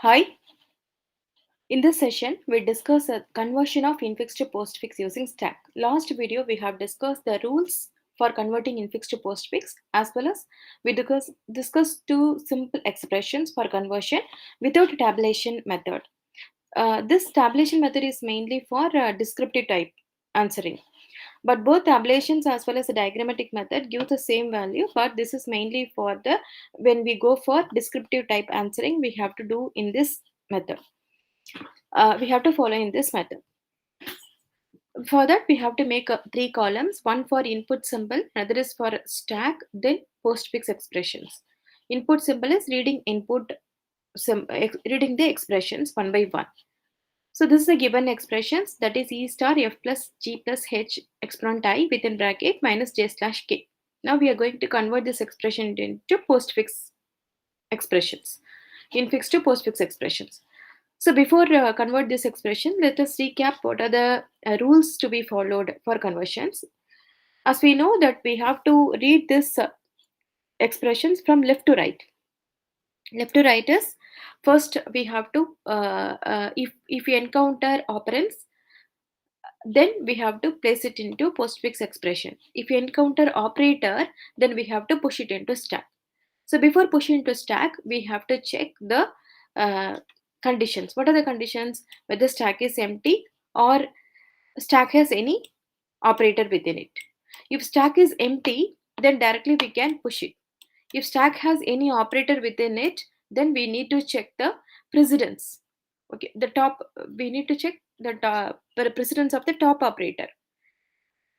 Hi, in this session, we discuss a conversion of infix to postfix using stack. Last video, we have discussed the rules for converting infix to postfix, as well as we discussed two simple expressions for conversion without tabulation method. This tabulation method is mainly for descriptive type answering. But both tabulations as well as the diagrammatic method give the same value, but this is mainly for the when we go for descriptive type answering, we have to do in this method. We have to follow in this method. For that, we have to make three columns, one for input symbol, another is for stack, then postfix expressions. Input symbol is reading reading the expressions one by one. So this is the given expressions, that is E star F plus G plus H exponent I within bracket minus J slash K. Now we are going to convert this expression into postfix expressions, infix to postfix expressions. So before convert this expression, let us recap what are the rules to be followed for conversions. As we know that we have to read this expressions from left to right. Left to right is first we have to if we encounter operands, then we have to place it into postfix expression. If we encounter operator, then we have to push it into stack. So before pushing into stack, we have to check the uh, conditions. What are the conditions? Whether stack is empty or stack has any operator within it. If stack is empty, then directly we can push it. If stack has any operator within it, then we need to check the precedence. Okay, the top, we need to check the precedence of the top operator.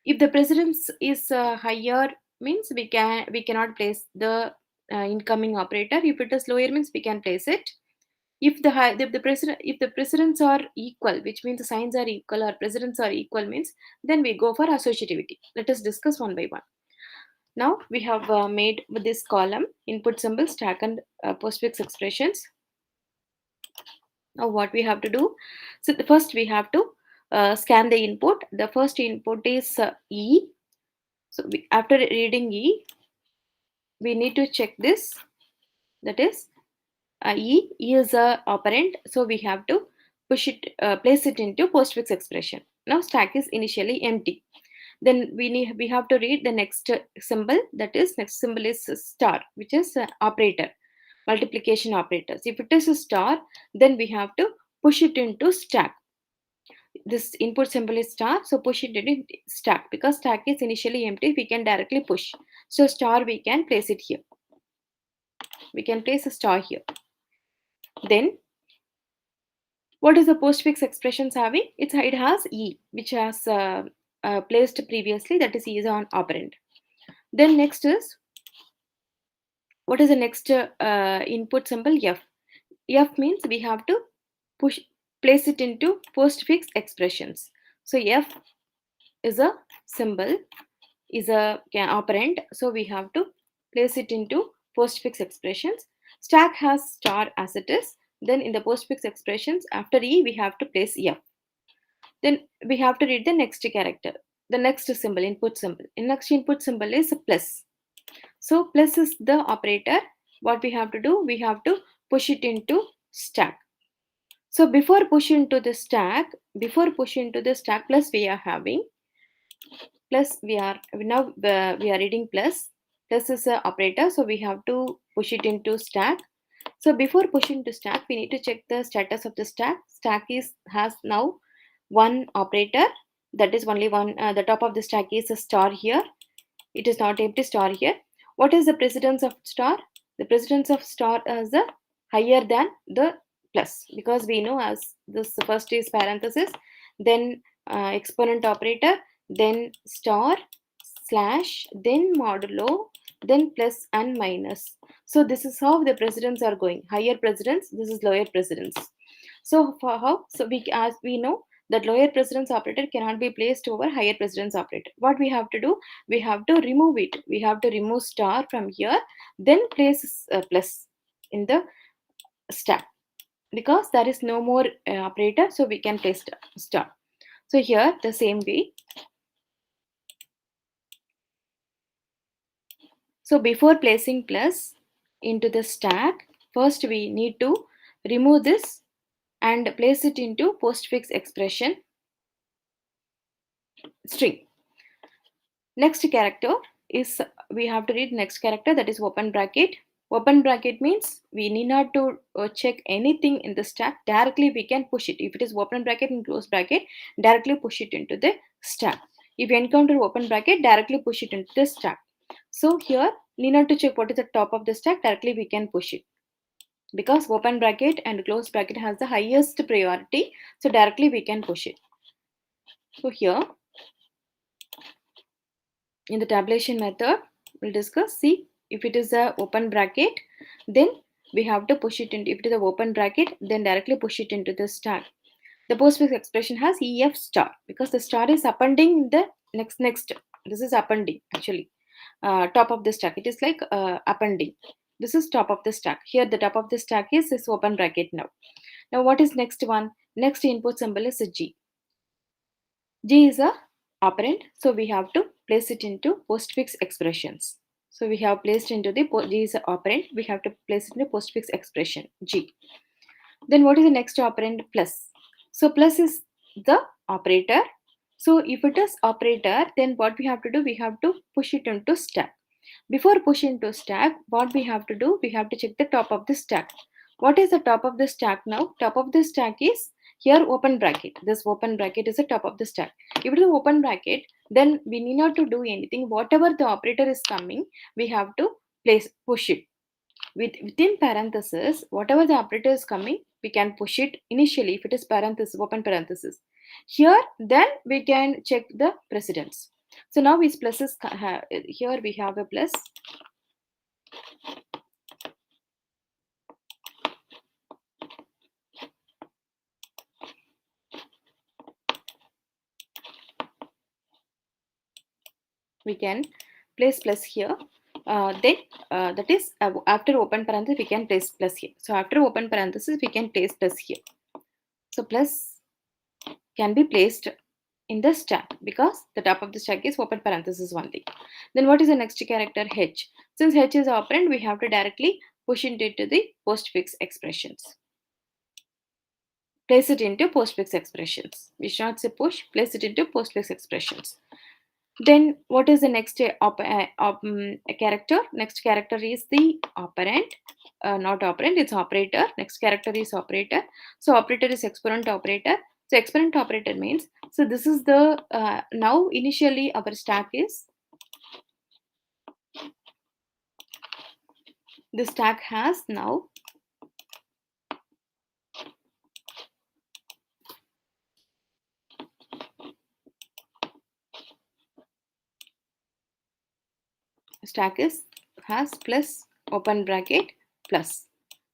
If the precedence is higher, means we cannot place the incoming operator. If it is lower, means we can place it. If the precedents are equal, which means the signs are equal or precedents are equal, means then we go for associativity. Let us discuss one by one. Now we have made with this column input symbol, stack, and postfix expressions. Now what we have to do? So the first we have to scan the input. The first input is E. So after reading E, we need to check this. That is E is a operand, so we have to place it into postfix expression. Now stack is initially empty. Then we have to read the next symbol. That is next symbol is star, which is operator, multiplication operators. If it is a star, then we have to push it into stack. This input symbol is star, so push it into stack. Because stack is initially empty, we can directly push. So star, we can place it here. We can place a star here. Then what is the postfix expressions having? It has E, which has placed previously, that is E is on operand. Then next is, what is the next input symbol? F. F means we have to place it into postfix expressions. So F is a symbol, is a operand, so we have to place it into postfix expressions. Stack has star as it is. Then in the postfix expressions, after E, we have to place F. Then we have to read the next character, the next symbol, input symbol. In next input symbol is a plus. So plus is the operator. What we have to do? We have to push it into stack. So before push into the stack, plus we are having plus. We are now we are reading plus. Plus is a operator, so we have to push it into stack. So before pushing to stack, we need to check the status of the stack. Stack has now one operator, that is only one. The top of the stack is a star here. It is not empty star here. What is the precedence of star? The precedence of star is higher than the plus, because we know as this first is parenthesis, then exponent operator, then star, slash, then modulo, then plus and minus. So this is how the precedents are going. Higher precedence, this is lower precedence. So for how? So as we know that lower precedence operator cannot be placed over higher precedence operator. What we have to do? We have to remove it. We have to remove star from here, then place plus in the stack, because there is no more operator, so we can place star. So here the same way. So before placing plus into the stack, first we need to remove this and place it into postfix expression string. Next character is, we have to read next character, that is open bracket. Open bracket means we need not to check anything in the stack. Directly we can push it. If it is open bracket and close bracket, directly push it into the stack. If you encounter open bracket, directly push it into the stack. So here, need not to check what is the top of the stack, directly we can push it. Because open bracket and close bracket has the highest priority, so directly we can push it. So here, in the tabulation method, we'll discuss, see, if it is a open bracket, then we have to push it into, if it is a open bracket, then directly push it into the stack. The postfix expression has EF star because the star is appending the next. This is appending actually. Top of the stack. It is like appending. This is top of the stack. Here the top of the stack is this open bracket now. Now what is next one? Next input symbol is a G. G is a operand, so we have to place it into postfix expressions. So we have placed into the G is a operand. We have to place it into postfix expression G. Then what is the next operand? Plus. So plus is the operator. So if it is operator, then what we have to do? We have to push it into stack. Before pushing to stack, what we have to do? We have to check the top of the stack. What is the top of the stack now? Top of the stack is here open bracket. This open bracket is the top of the stack. If it is open bracket, then we need not to do anything. Whatever the operator is coming, we have to push it. Within parenthesis, whatever the operator is coming, we can push it initially if it is parenthesis, open parenthesis. Here, then we can check the precedence. So now is pluses, here we have a plus. We can place plus here. Then that is after open parenthesis we can place plus here. So after open parenthesis we can place plus here. So plus can be placed in the stack because the top of the stack is open parenthesis only. Then what is the next character? H. Since H is operand, we have to directly push it into the postfix expressions. Place it into postfix expressions. We should not say push, place it into postfix expressions. Then what is the next character? Next character is the operand, not operand, it's operator. Next character is operator. So operator is exponent operator. So exponent operator means, so this is the, now initially our stack is, the stack has now stack is has plus open bracket plus.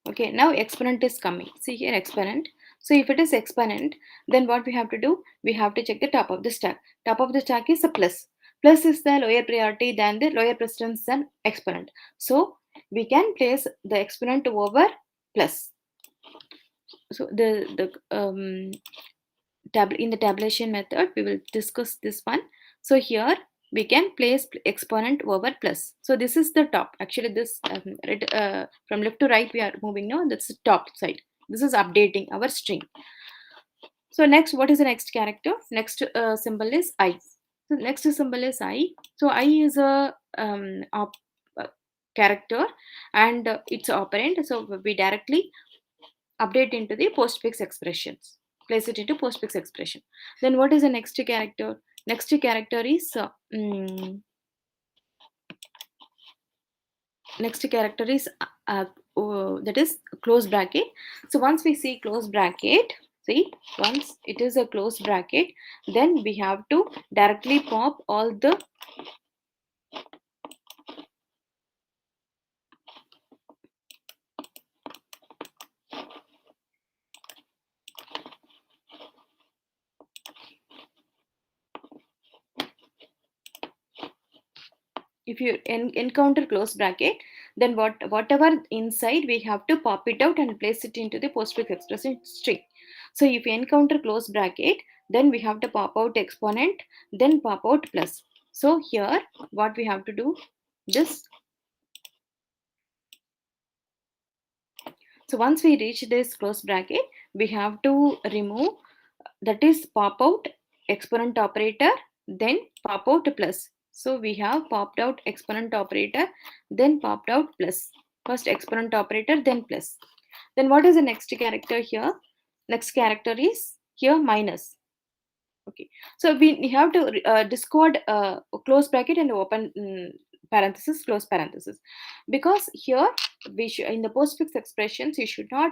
Okay, now exponent is coming. See here exponent. So if it is exponent, then what we have to do? We have to check the top of the stack. Top of the stack is a plus. Plus is the lower priority than the lower precedence than exponent. So we can place the exponent over plus. So in the tabulation method, we will discuss this one. So here we can place exponent over plus. So this is the top. Actually, this from left to right we are moving now. That's the top side. This is updating our string. So next, what is the next character? Next symbol is I. So next symbol is I. So I is a character and it's operand. So we directly update into the postfix expressions. Place it into postfix expression. Then what is the next character? Next character is that is close bracket. So once we see close bracket, see, once it is a close bracket, then we have to directly pop all the if you encounter close bracket, then whatever inside we have to pop it out and place it into the postfix expression string. So if you encounter close bracket, then we have to pop out exponent, then pop out plus. So here what we have to do, this. So once we reach this close bracket, we have to remove, that is pop out exponent operator, then pop out plus. So we have popped out exponent operator, then popped out plus. First exponent operator, then plus. Then what is the next character here? Next character is here minus. Okay, so we have to discard close bracket and open parenthesis, close parenthesis, because here we should, in the postfix expressions, you should not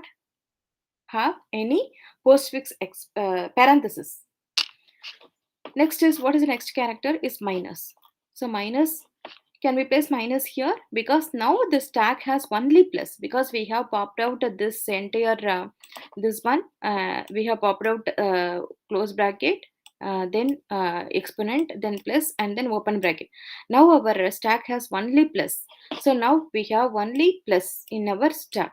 have any postfix parenthesis. Next is, what is the next character is minus. So minus, can we place minus here? Because now the stack has only plus, because we have popped out this entire this one, we have popped out close bracket, then exponent, then plus, and then open bracket. Now our stack has only plus, so now we have only plus in our stack.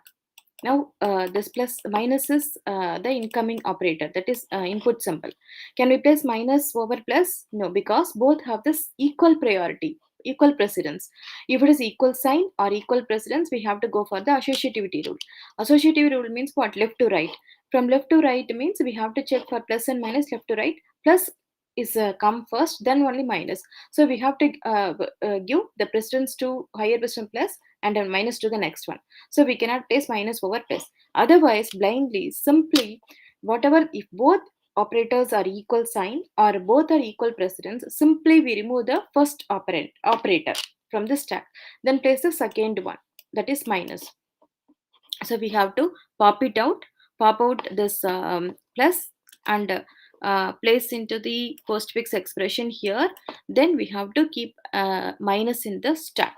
Now this plus minus is the incoming operator, that is input symbol. Can we place minus over plus? No, because both have this equal priority, equal precedence. If it is equal sign or equal precedence, we have to go for the associativity rule. Associativity rule means what? Left to right. From left to right means we have to check for plus and minus. Left to right, plus is come first, then only minus. So we have to give the precedence to higher precedence plus, and then minus to the next one. So we cannot place minus over plus. Otherwise, blindly, simply, whatever, if both operators are equal sign or both are equal precedence, simply we remove the first operator from the stack, then place the second one, that is minus. So we have to pop it out, pop out this plus, and place into the postfix expression here. Then we have to keep minus in the stack.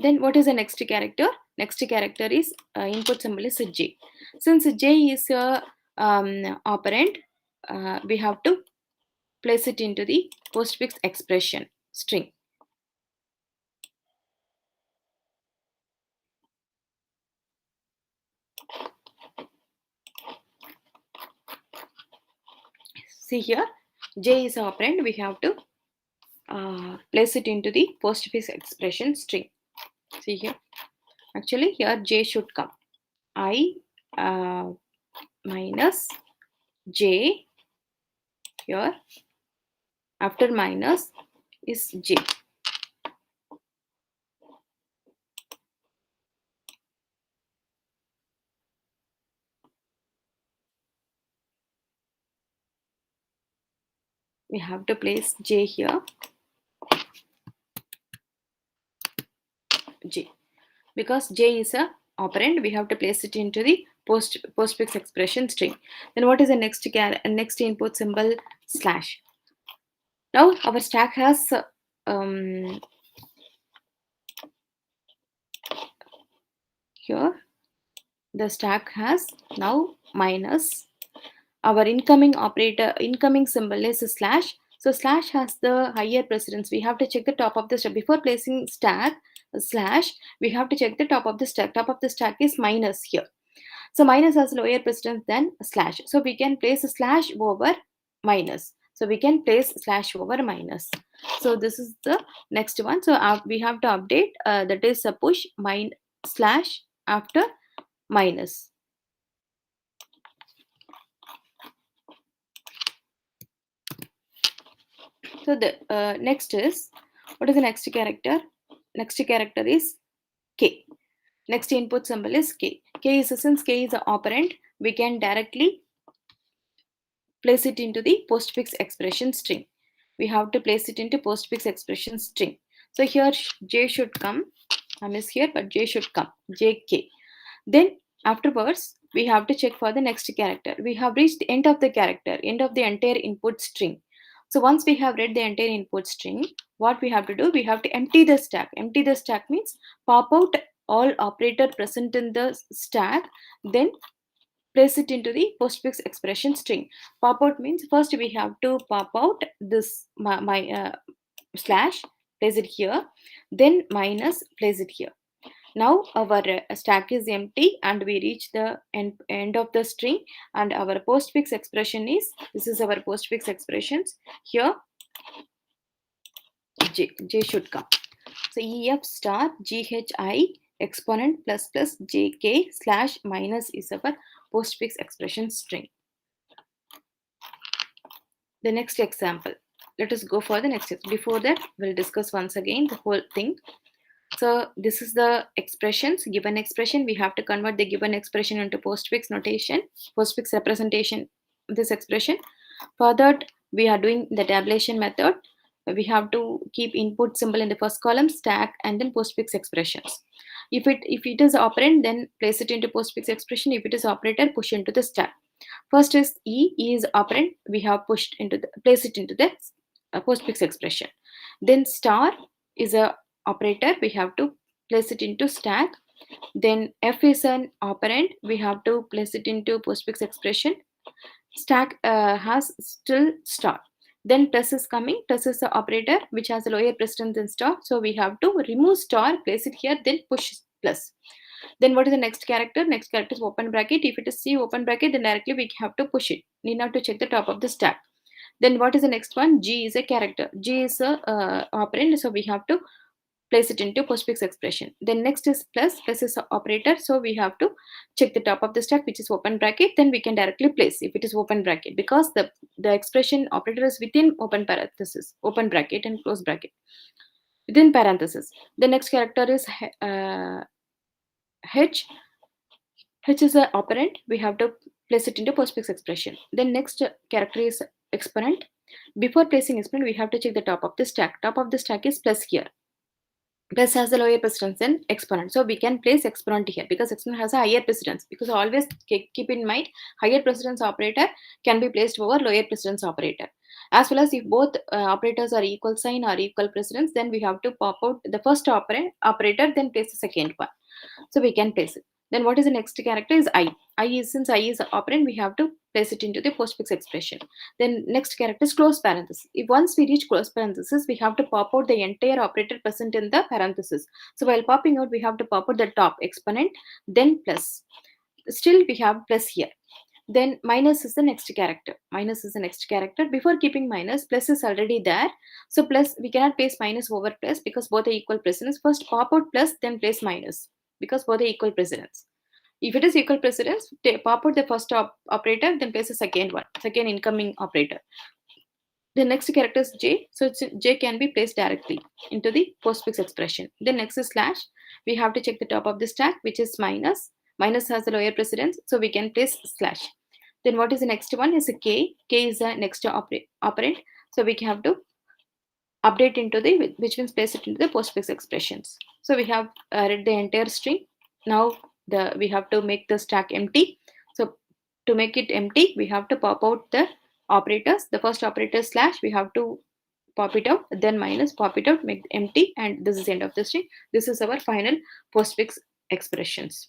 Then what is the next character? Next character is input symbol is j. Since j is a operand, we have to place it into the postfix expression string. See here, j is an operand, we have to place it into the postfix expression string. See here, actually here j should come. I minus j, here after minus is j. We have to place j here, j, because j is a operand, we have to place it into the postfix expression string. Then what is the next input symbol? Slash. Now our stack has here the stack has now minus. Our incoming operator, incoming symbol is a slash. So slash has the higher precedence. We have to check the top of the stack before placing stack slash. We have to check the top of the stack. Top of the stack is minus here. So minus has lower precedence than slash. So we can place a slash over minus. So we can place slash over minus. So this is the next one. So we have to update, that is a push slash after minus. So the next is, what is the next character? Next character is k. Next input symbol is k. K is, since k is an operand, we can directly place it into the postfix expression string. We have to place it into postfix expression string. So here j should come. I miss here, but j should come. Jk. Then afterwards, we have to check for the next character. We have reached the end of the character, end of the entire input string. So once we have read the entire input string, what we have to do? We have to empty the stack. Empty the stack means pop out all operator present in the stack, then place it into the postfix expression string. Pop out means first we have to pop out this slash, place it here, then minus, place it here. Now our stack is empty and we reach the end of the string, and our postfix expression is, this is our postfix expressions. Here j should come. So ef star ghi exponent plus plus jk slash minus is our postfix expression string. The next example. Let us go for the next. Before that, we'll discuss once again the whole thing. So this is the expressions, given expression. We have to convert the given expression into postfix notation, postfix representation of this expression. For that, we are doing the tabulation method. We have to keep input symbol in the first column, stack, and then postfix expressions. If it is operand, then place it into postfix expression. If it is operator, push into the stack. First is E. E is operand. We have pushed into the place it into the postfix expression. Then star is a operator. We have to place it into stack. Then F is an operand. We have to place it into postfix expression. Stack has still star. Then plus is coming. Plus is the operator which has a lower precedence than star. So we have to remove star, place it here, then push plus. Then what is the next character? Next character is open bracket. If it is C open bracket, then directly we have to push it. Need not to check the top of the stack. Then what is the next one? G is a character. G is a operand, so we have to place it into postfix expression. Then next is plus. Plus is an operator, so we have to check the top of the stack, which is open bracket. Then we can directly place if it is open bracket, because the expression operator is within open parenthesis, open bracket and close bracket, within parenthesis. The next character is H. H is an operand. We have to place it into postfix expression. Then next character is exponent. Before placing exponent, we have to check the top of the stack. Top of the stack is plus here. Plus has the lower precedence than exponent. So we can place exponent here because exponent has a higher precedence. Because always keep in mind, higher precedence operator can be placed over lower precedence operator. As well as if both operators are equal sign or equal precedence, then we have to pop out the first operator, then place the second one. So we can place it. Then what is the next character is I. Since I is operand, we have to place it into the postfix expression. Then next character is close parenthesis. If once we reach close parenthesis, we have to pop out the entire operator present in the parenthesis. So while popping out, we have to pop out the top exponent, then plus. Still we have plus here. Then minus is the next character. Minus is the next character. Before keeping minus, plus is already there. So plus, we cannot place minus over plus because both are equal precedence. First pop out plus, then place minus because both are equal precedence. If it is equal precedence, pop out the first operator, then place the second one, second incoming operator. The next character is J. So J can be placed directly into the postfix expression. Then next is slash. We have to check the top of the stack, which is minus. Minus has a lower precedence, so we can place slash. Then what is the next one is a K. K is the next operand. So we have to update into the, which means place it into the postfix expressions. So we have read the entire string. Now we have to make the stack empty. So to make it empty, we have to pop out the operators. The first operator slash, we have to pop it out, then minus, pop it out, make it empty, and this is the end of the string. This is our final postfix expressions.